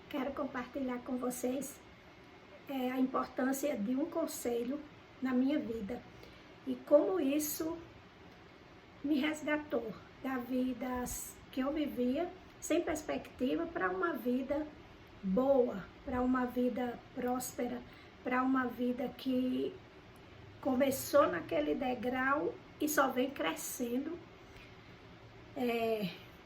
Quero compartilhar com vocês a importância de um conselho na minha vida e como isso me resgatou da vida que eu vivia sem perspectiva para uma vida boa, para uma vida próspera, para uma vida que começou naquele degrau e só vem crescendo.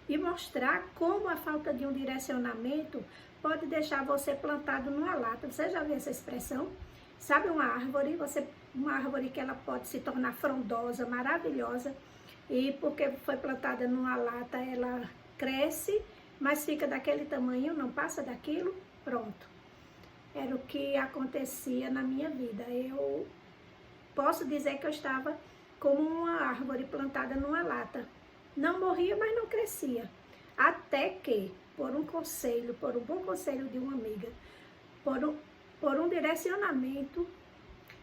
E mostrar como a falta de um direcionamento pode deixar você plantado numa lata. Você já viu essa expressão? Sabe uma árvore, uma árvore que ela pode se tornar frondosa, maravilhosa, e porque foi plantada numa lata, ela cresce, mas fica daquele tamanho, não passa daquilo, pronto. Era o que acontecia na minha vida. Eu posso dizer que eu estava como uma árvore plantada numa lata. Não morria, mas não crescia. Até que, por um conselho, por um bom conselho de uma amiga, por um direcionamento,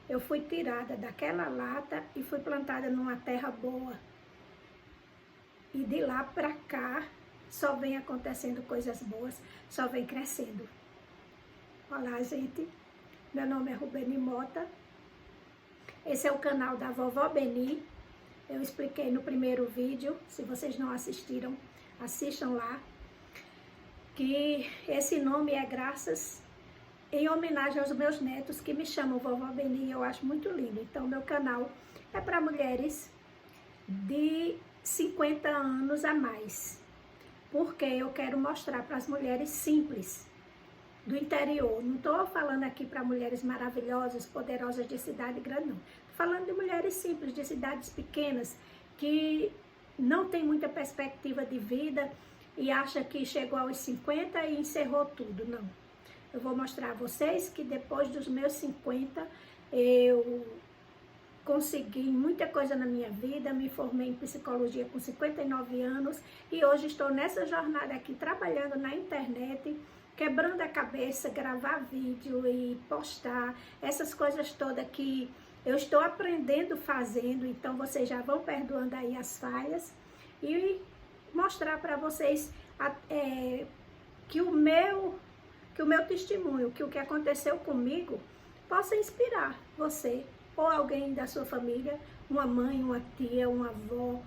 eu fui tirada daquela lata e fui plantada numa terra boa. E de lá para cá, só vem acontecendo coisas boas, só vem crescendo. Olá, gente. Meu nome é Rubeni Mota. Esse é o canal da Vovó Beni. Eu expliquei no primeiro vídeo, se vocês não assistiram, assistam lá, que esse nome é graças em homenagem aos meus netos que me chamam Vovó Beni, eu acho muito lindo. Então, meu canal é para mulheres de 50 anos a mais, porque eu quero mostrar para as mulheres simples do interior. Não estou falando aqui para mulheres maravilhosas, poderosas de cidade grande, não. Estou falando de mulheres simples, de cidades pequenas, que não tem muita perspectiva de vida e acha que chegou aos 50 e encerrou tudo. Não. Eu vou mostrar a vocês que depois dos meus 50, eu consegui muita coisa na minha vida, me formei em psicologia com 59 anos e hoje estou nessa jornada aqui, trabalhando na internet, quebrando a cabeça, gravar vídeo e postar, essas coisas todas que eu estou aprendendo fazendo, então vocês já vão perdoando aí as falhas e mostrar para vocês que o meu testemunho, que o que aconteceu comigo possa inspirar você ou alguém da sua família, uma mãe, uma tia, uma avó,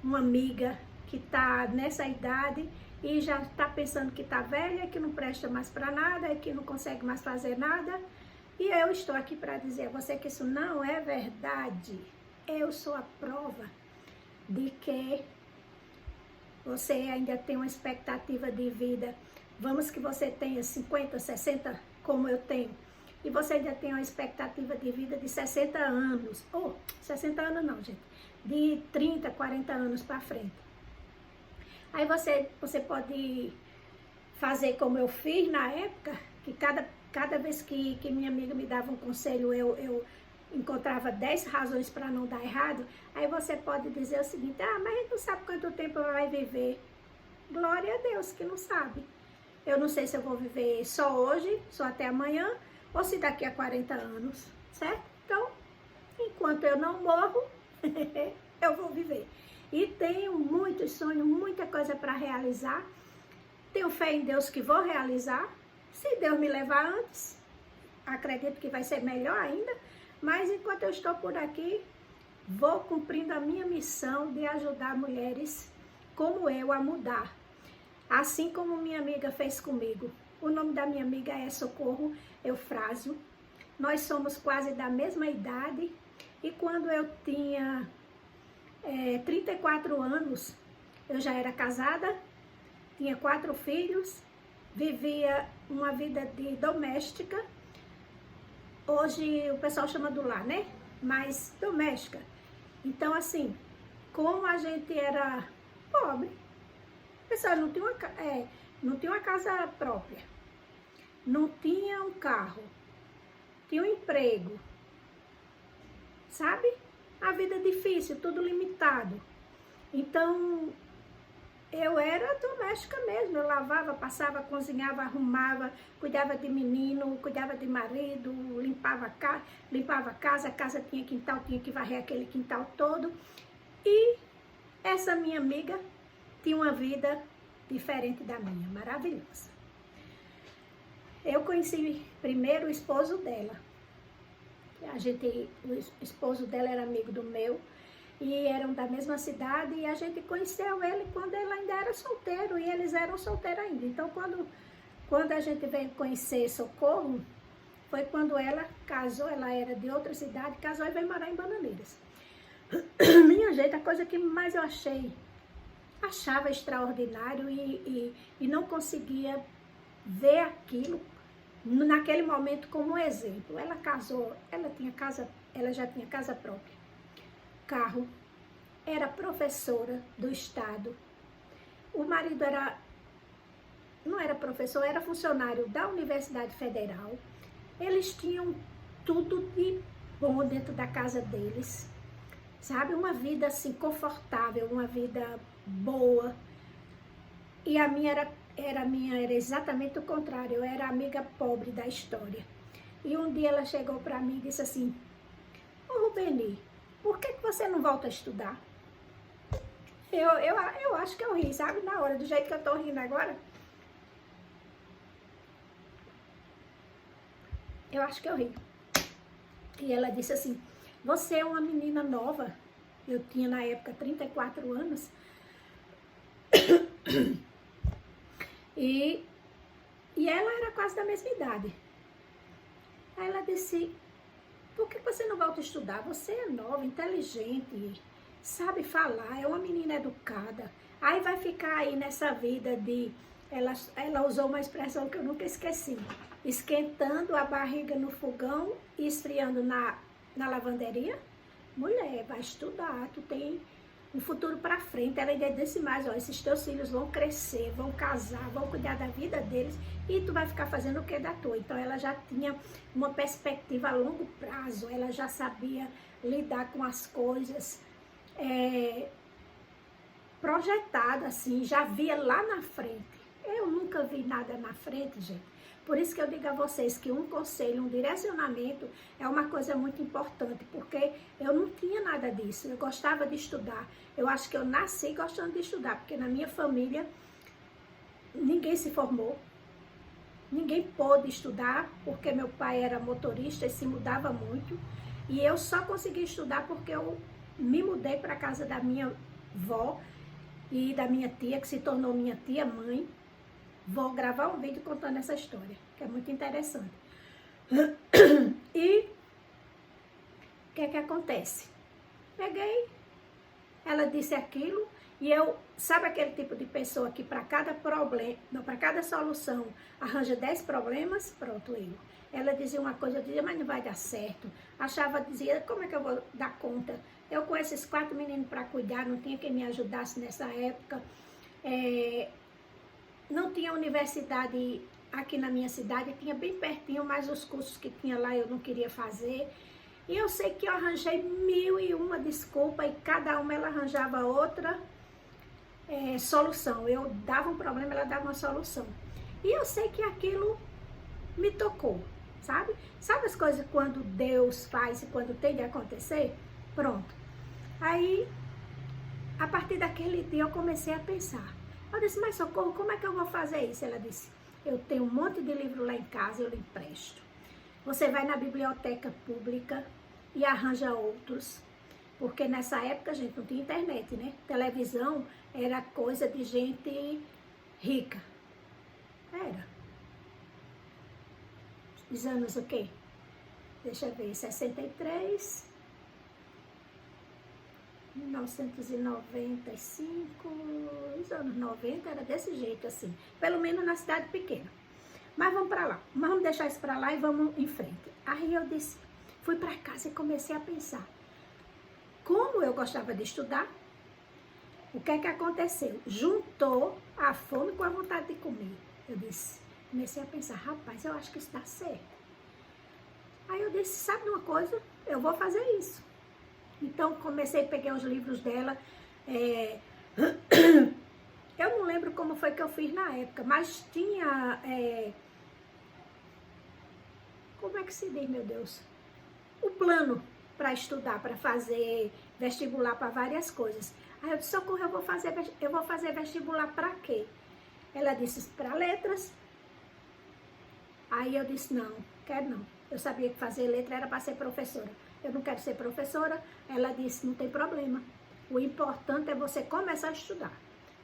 uma amiga que está nessa idade e já está pensando que está velha, que não presta mais para nada, que não consegue mais fazer nada. E eu estou aqui para dizer a você que isso não é verdade. Eu sou a prova de que você ainda tem uma expectativa de vida. Vamos que você tenha 50, 60, como eu tenho. E você ainda tem uma expectativa de vida de 60 anos. 60 anos não, gente. De 30, 40 anos para frente. Aí você pode fazer como eu fiz na época, que cada vez que minha amiga me dava um conselho, eu encontrava 10 razões para não dar errado. Aí você pode dizer o seguinte: mas a gente não sabe quanto tempo ela vai viver. Glória a Deus que não sabe. Eu não sei se eu vou viver só hoje, só até amanhã, ou se daqui a 40 anos, certo? Então, enquanto eu não morro, eu vou viver. E tenho muitos sonhos, muita coisa para realizar. Tenho fé em Deus que vou realizar. Se Deus me levar antes, acredito que vai ser melhor ainda. Mas enquanto eu estou por aqui, vou cumprindo a minha missão de ajudar mulheres como eu a mudar. Assim como minha amiga fez comigo. O nome da minha amiga é Socorro Eufrásio. Nós somos quase da mesma idade. E quando eu tinha 34 anos, eu já era casada, tinha 4 filhos, vivia uma vida de doméstica. Hoje o pessoal chama do lar, né? Mas doméstica. Então, assim, como a gente era pobre, o pessoal não tinha uma casa própria, não tinha um carro, tinha um emprego, sabe? A vida é difícil, tudo limitado. Então, eu era doméstica mesmo, eu lavava, passava, cozinhava, arrumava, cuidava de menino, cuidava de marido, limpava a casa tinha quintal, tinha que varrer aquele quintal todo. E essa minha amiga tinha uma vida diferente da minha, maravilhosa. Eu conheci primeiro o esposo dela. O esposo dela era amigo do meu e eram da mesma cidade, e a gente conheceu ele quando ele ainda era solteiro e eles eram solteiros ainda. Então, quando a gente veio conhecer Socorro, foi quando ela casou. Ela era de outra cidade, casou e veio morar em Bananeiras. Minha gente, a coisa que mais eu achava extraordinário e não conseguia ver aquilo naquele momento como exemplo. Ela casou, ela já tinha casa própria, carro, era professora do estado. O marido não era professor, era funcionário da Universidade Federal. Eles tinham tudo de bom dentro da casa deles, sabe? Uma vida assim confortável, uma vida boa. E a minha era exatamente o contrário. Eu era a amiga pobre da história. E um dia ela chegou para mim e disse assim: ô Rubeni, por que você não volta a estudar? Eu acho que eu ri, sabe? Na hora, do jeito que eu tô rindo agora. Eu acho que eu ri. E ela disse assim: você é uma menina nova. Eu tinha na época 34 anos. E ela era quase da mesma idade. Aí ela disse: por que você não volta a estudar? Você é nova, inteligente, sabe falar, é uma menina educada. Aí vai ficar aí nessa vida de... Ela usou uma expressão que eu nunca esqueci: esquentando a barriga no fogão e esfriando na lavanderia. Mulher, vai estudar, tu tem um futuro para frente. Ela ainda disse mais: ó, esses teus filhos vão crescer, vão casar, vão cuidar da vida deles, e tu vai ficar fazendo o que da tua? Então ela já tinha uma perspectiva a longo prazo, ela já sabia lidar com as coisas projetada assim, já via lá na frente. Eu nunca vi nada na frente, gente. Por isso que eu digo a vocês que um conselho, um direcionamento é uma coisa muito importante, porque eu não tinha nada disso. Eu gostava de estudar. Eu acho que eu nasci gostando de estudar, porque na minha família ninguém se formou, ninguém pôde estudar, porque meu pai era motorista e se mudava muito. E eu só consegui estudar porque eu me mudei para a casa da minha vó e da minha tia, que se tornou minha tia-mãe. Vou gravar um vídeo contando essa história, que é muito interessante. E o que é que acontece? Peguei, ela disse aquilo, e eu, sabe aquele tipo de pessoa que para cada problema, não, para cada solução arranja 10 problemas? Pronto, eu. Ela dizia uma coisa, eu dizia: mas não vai dar certo. Dizia: como é que eu vou dar conta? Eu com esses 4 meninos para cuidar, não tinha quem me ajudasse nessa época. Não tinha universidade aqui na minha cidade, tinha bem pertinho, mas os cursos que tinha lá eu não queria fazer. E eu sei que eu arranjei 1001 desculpas, e cada uma ela arranjava outra solução. Eu dava um problema, ela dava uma solução. E eu sei que aquilo me tocou, sabe? Sabe as coisas quando Deus faz e quando tem de acontecer? Pronto. Aí, a partir daquele dia eu comecei a pensar. Eu disse: mas Socorro, como é que eu vou fazer isso? Ela disse: eu tenho um monte de livro lá em casa, eu lhe empresto. Você vai na biblioteca pública e arranja outros. Porque nessa época a gente não tinha internet, né? Televisão era coisa de gente rica. Era. Os anos o quê? Deixa eu ver, 63... 1995, os anos 90 era desse jeito assim, pelo menos na cidade pequena. Mas vamos para lá, vamos deixar isso para lá e vamos em frente. Aí eu disse, fui para casa e comecei a pensar, como eu gostava de estudar, o que é que aconteceu? Juntou a fome com a vontade de comer. Eu disse, comecei a pensar, rapaz, eu acho que isso dá certo. Aí eu disse, sabe de uma coisa? Eu vou fazer isso. Então, comecei a pegar os livros dela. Eu não lembro como foi que eu fiz na época, mas tinha... como é que se diz, meu Deus? O plano para estudar, para fazer vestibular para várias coisas. Aí eu disse, Socorro, eu vou fazer vestibular para quê? Ela disse, para letras. Aí eu disse, não, quero não. Eu sabia que fazer letra era para ser professora. Eu não quero ser professora. Ela disse, não tem problema. O importante é você começar a estudar.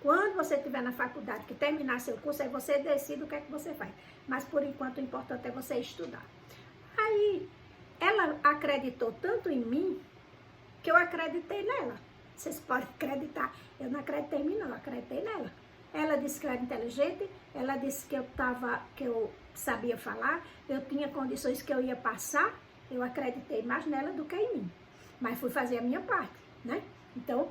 Quando você estiver na faculdade, que terminar seu curso, aí você decide o que é que você faz. Mas, por enquanto, o importante é você estudar. Aí, ela acreditou tanto em mim, que eu acreditei nela. Vocês podem acreditar. Eu não acreditei em mim, não. Eu acreditei nela. Ela disse que eu era inteligente. Ela disse que eu sabia falar. Eu tinha condições que eu ia passar. Eu acreditei mais nela do que em mim. Mas fui fazer a minha parte, né? Então,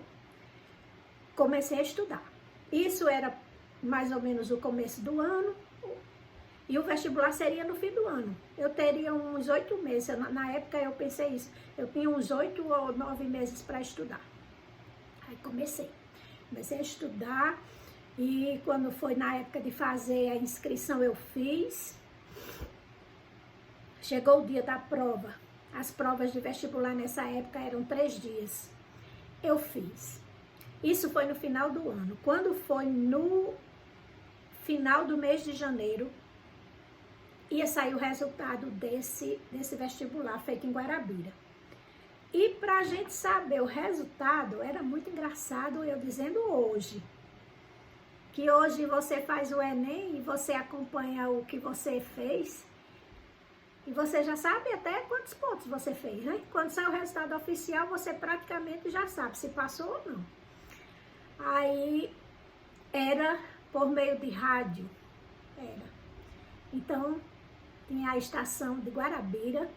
comecei a estudar. Isso era mais ou menos o começo do ano. E o vestibular seria no fim do ano. Eu teria uns 8 meses. Na época eu pensei isso. Eu tinha uns 8 ou 9 meses para estudar. Aí comecei a estudar. E quando foi na época de fazer a inscrição, eu fiz. Chegou o dia da prova. As provas de vestibular nessa época eram 3 dias. Eu fiz. Isso foi no final do ano. Quando foi no final do mês de janeiro, ia sair o resultado desse vestibular feito em Guarabira. E para a gente saber o resultado, era muito engraçado eu dizendo hoje, que hoje você faz o Enem e você acompanha o que você fez, e você já sabe até quantos pontos você fez, né? Quando sai o resultado oficial, você praticamente já sabe se passou ou não. Aí, era por meio de rádio, era. Então, tinha a estação de Guarabira,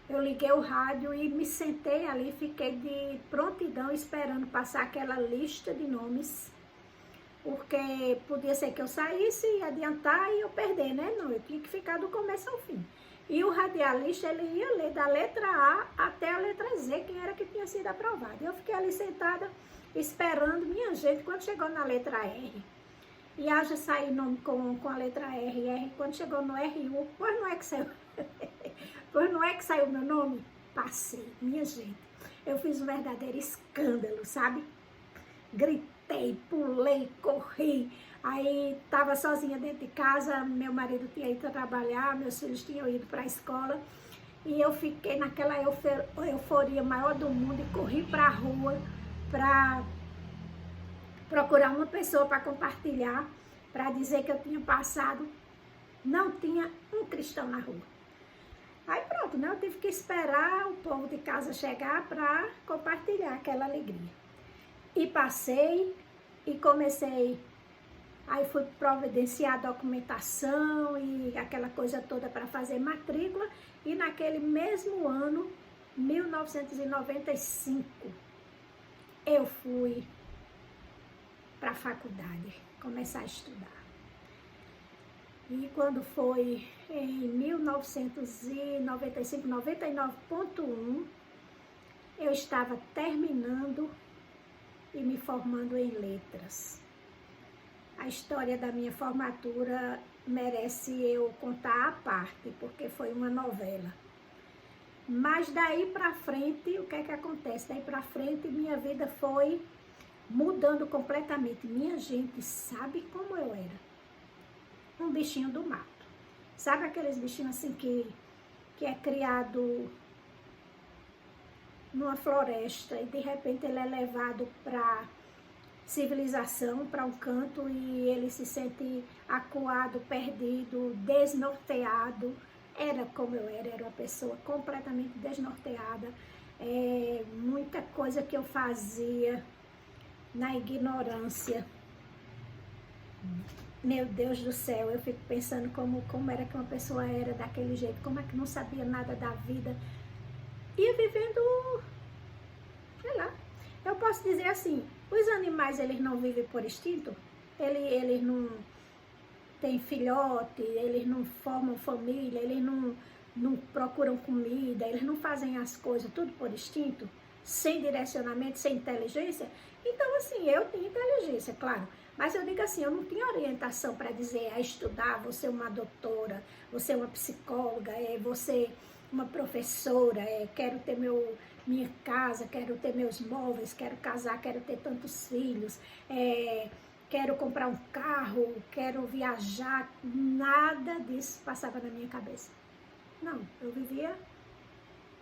eu liguei o rádio e me sentei ali, fiquei de prontidão esperando passar aquela lista de nomes, porque podia ser que eu saísse e adiantar e eu perder, né? Não, eu tinha que ficar do começo ao fim. E o radialista, ele ia ler da letra A até a letra Z, quem era que tinha sido aprovado. Eu fiquei ali sentada, esperando, minha gente, quando chegou na letra R, e haja sair nome com a letra R, quando chegou no RU, pois não é que saiu, pois não é que saiu meu nome? Passei, minha gente, eu fiz um verdadeiro escândalo, sabe? Gritei, pulei, corri, aí estava sozinha dentro de casa, meu marido tinha ido trabalhar, meus filhos tinham ido para a escola, e eu fiquei naquela euforia maior do mundo e corri para a rua para procurar uma pessoa para compartilhar, para dizer que eu tinha passado. Não tinha um cristão na rua. Aí pronto, né? Eu tive que esperar o povo de casa chegar para compartilhar aquela alegria. E passei e comecei, aí fui providenciar a documentação e aquela coisa toda para fazer matrícula. E naquele mesmo ano, 1995, eu fui para a faculdade, começar a estudar. E quando foi em 1995, 99.1, eu estava terminando e me formando em letras. A história da minha formatura merece eu contar à parte, porque foi uma novela. Mas daí para frente, o que é que acontece? Daí para frente, minha vida foi mudando completamente. Minha gente, sabe como eu era? Um bichinho do mato. Sabe aqueles bichinhos assim que é criado numa floresta e de repente ele é levado para civilização, para um canto e ele se sente acuado, perdido, desnorteado. Era como eu era uma pessoa completamente desnorteada. Muita coisa que eu fazia na ignorância. Meu Deus do céu, eu fico pensando como era que uma pessoa era daquele jeito, como é que não sabia nada da vida. Ia vivendo, sei lá, eu posso dizer assim, os animais eles não vivem por instinto, eles não têm filhote, eles não formam família, eles não procuram comida, eles não fazem as coisas tudo por instinto, sem direcionamento, sem inteligência. Então assim, eu tinha inteligência, claro, mas eu digo assim, eu não tinha orientação para dizer, a estudar, vou ser uma doutora, vou ser uma psicóloga, vou ser uma professora, quero ter minha casa, quero ter meus móveis, quero casar, quero ter tantos filhos, quero comprar um carro, quero viajar, nada disso passava na minha cabeça. Não, eu vivia,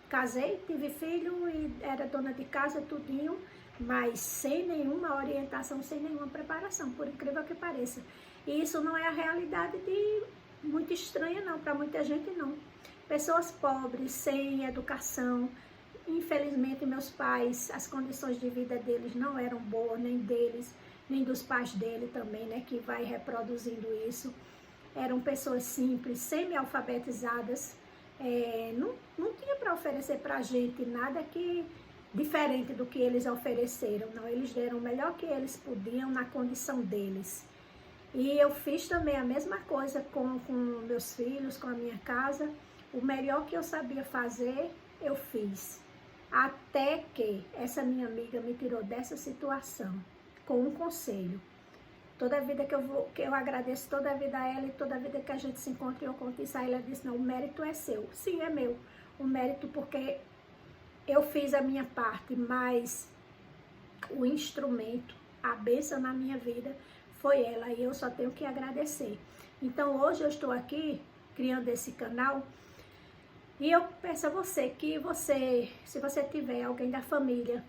casei, tive filho e era dona de casa, tudinho, mas sem nenhuma orientação, sem nenhuma preparação, por incrível que pareça. E isso não é a realidade de muito estranha não, para muita gente não. Pessoas pobres, sem educação, infelizmente meus pais, as condições de vida deles não eram boas, nem deles, nem dos pais dele também, né, que vai reproduzindo isso. Eram pessoas simples, semi-alfabetizadas, não tinha para oferecer para a gente nada que diferente do que eles ofereceram, não, eles deram o melhor que eles podiam na condição deles. E eu fiz também a mesma coisa com meus filhos, com a minha casa, o melhor que eu sabia fazer, eu fiz. Até que essa minha amiga me tirou dessa situação, com um conselho. Toda vida que eu agradeço toda a vida a ela e toda a vida que a gente se encontra e eu conto isso a ela, disse, não, o mérito é seu. Sim, é meu. O mérito porque eu fiz a minha parte, mas o instrumento, a bênção na minha vida foi ela e eu só tenho que agradecer. Então hoje eu estou aqui criando esse canal e eu peço a você que se você tiver alguém da família,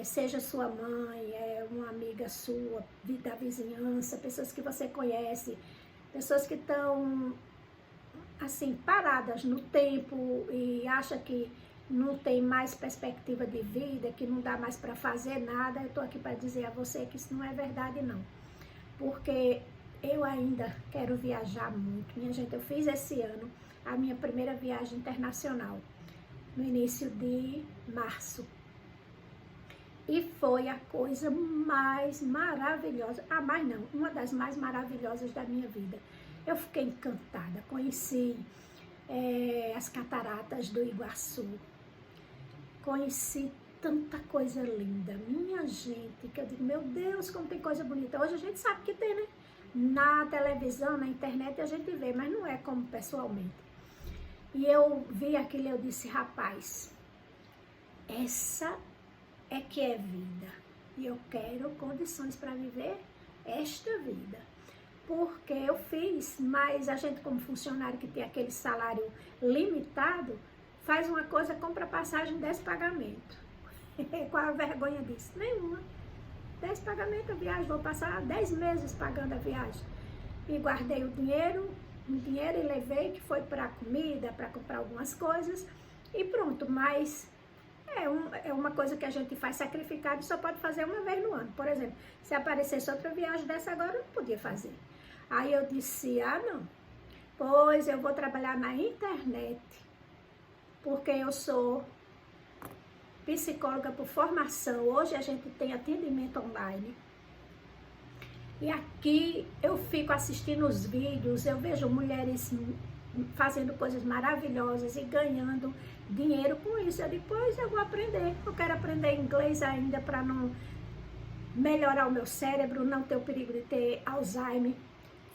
seja sua mãe, uma amiga sua, da vizinhança, pessoas que você conhece, pessoas que estão assim paradas no tempo e acha que não tem mais perspectiva de vida, que não dá mais para fazer nada, eu estou aqui para dizer a você que isso não é verdade não, porque eu ainda quero viajar muito. Minha gente, eu fiz esse ano a minha primeira viagem internacional, no início de março. E foi a coisa mais maravilhosa, uma das mais maravilhosas da minha vida. Eu fiquei encantada, conheci as cataratas do Iguaçu, conheci tanta coisa linda, minha gente, que eu digo, meu Deus, como tem coisa bonita. Hoje a gente sabe que tem, né? Na televisão, na internet a gente vê, mas não é como pessoalmente. E eu vi aquilo e eu disse, rapaz, essa é que é vida. E eu quero condições para viver esta vida. Porque eu fiz, mas a gente como funcionário que tem aquele salário limitado, faz uma coisa, compra passagem 10 pagamentos. Qual a vergonha disso? Nenhuma. 10 pagamentos a viagem, vou passar 10 meses pagando a viagem. E guardei o dinheiro e levei, que foi para comida, para comprar algumas coisas, e pronto. Mas é uma coisa que a gente faz sacrificado e só pode fazer uma vez no ano. Por exemplo, se aparecesse outra viagem dessa agora, eu não podia fazer. Aí eu disse, não, pois eu vou trabalhar na internet, porque eu sou psicóloga por formação. Hoje a gente tem atendimento online. E aqui eu fico assistindo os vídeos, eu vejo mulheres fazendo coisas maravilhosas e ganhando dinheiro com isso. Depois eu vou aprender. Eu quero aprender inglês ainda para não melhorar o meu cérebro, não ter o perigo de ter Alzheimer.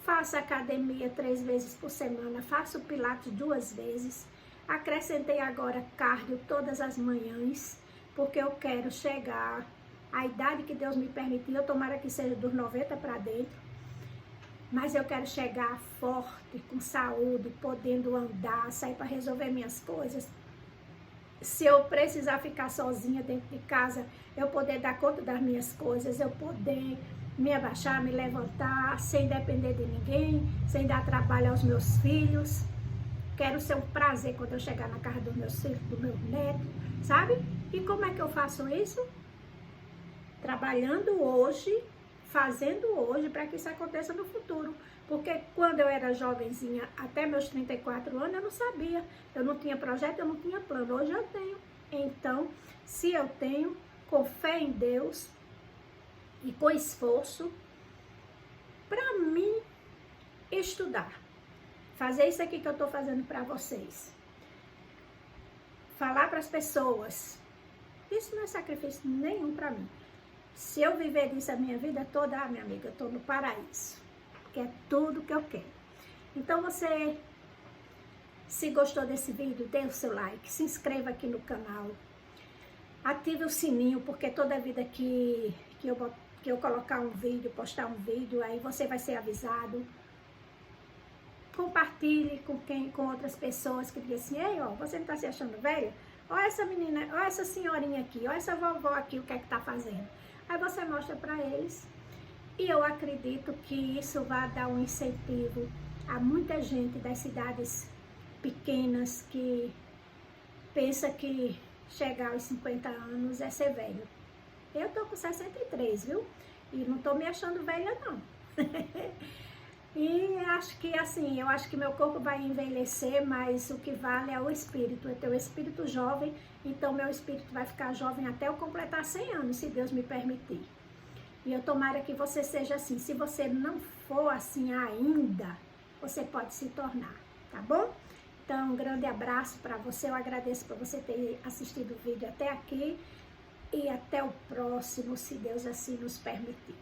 Faço academia 3 vezes por semana, faço pilates 2 vezes. Acrescentei agora cardio todas as manhãs, porque eu quero chegar à idade que Deus me permitiu, tomara que seja dos 90 para dentro, mas eu quero chegar forte, com saúde, podendo andar, sair para resolver minhas coisas. Se eu precisar ficar sozinha dentro de casa, eu poder dar conta das minhas coisas, eu poder me abaixar, me levantar, sem depender de ninguém, sem dar trabalho aos meus filhos. Quero ser um prazer quando eu chegar na casa dos meus filhos, do meu neto, sabe? E como é que eu faço isso? Trabalhando hoje, fazendo hoje, para que isso aconteça no futuro. Porque quando eu era jovenzinha, até meus 34 anos, eu não sabia. Eu não tinha projeto, eu não tinha plano. Hoje eu tenho. Então, se eu tenho, com fé em Deus e com esforço, para mim estudar. Fazer isso aqui que eu estou fazendo para vocês. Falar para as pessoas. Isso não é sacrifício nenhum para mim. Se eu viver disso a minha vida toda, minha amiga, eu estou no paraíso. Porque é tudo que eu quero. Então você, se gostou desse vídeo, dê o seu like, se inscreva aqui no canal. Ative o sininho, porque toda vida que que eu colocar um vídeo, postar um vídeo, aí você vai ser avisado. Compartilhe com outras pessoas que dizem assim, ei, ó, você não está se achando velha? Olha essa menina, olha essa senhorinha aqui, olha essa vovó aqui, o que é que tá fazendo? Aí você mostra para eles. E eu acredito que isso vai dar um incentivo a muita gente das cidades pequenas que pensa que chegar aos 50 anos é ser velho. Eu tô com 63, viu? E não tô me achando velha, não. E acho que assim, eu acho que meu corpo vai envelhecer, mas o que vale é o espírito. Eu tenho o espírito jovem, então meu espírito vai ficar jovem até eu completar 100 anos, se Deus me permitir. E eu tomara que você seja assim. Se você não for assim ainda, você pode se tornar, tá bom? Então, um grande abraço para você. Eu agradeço por você ter assistido o vídeo até aqui. E até o próximo, se Deus assim nos permitir.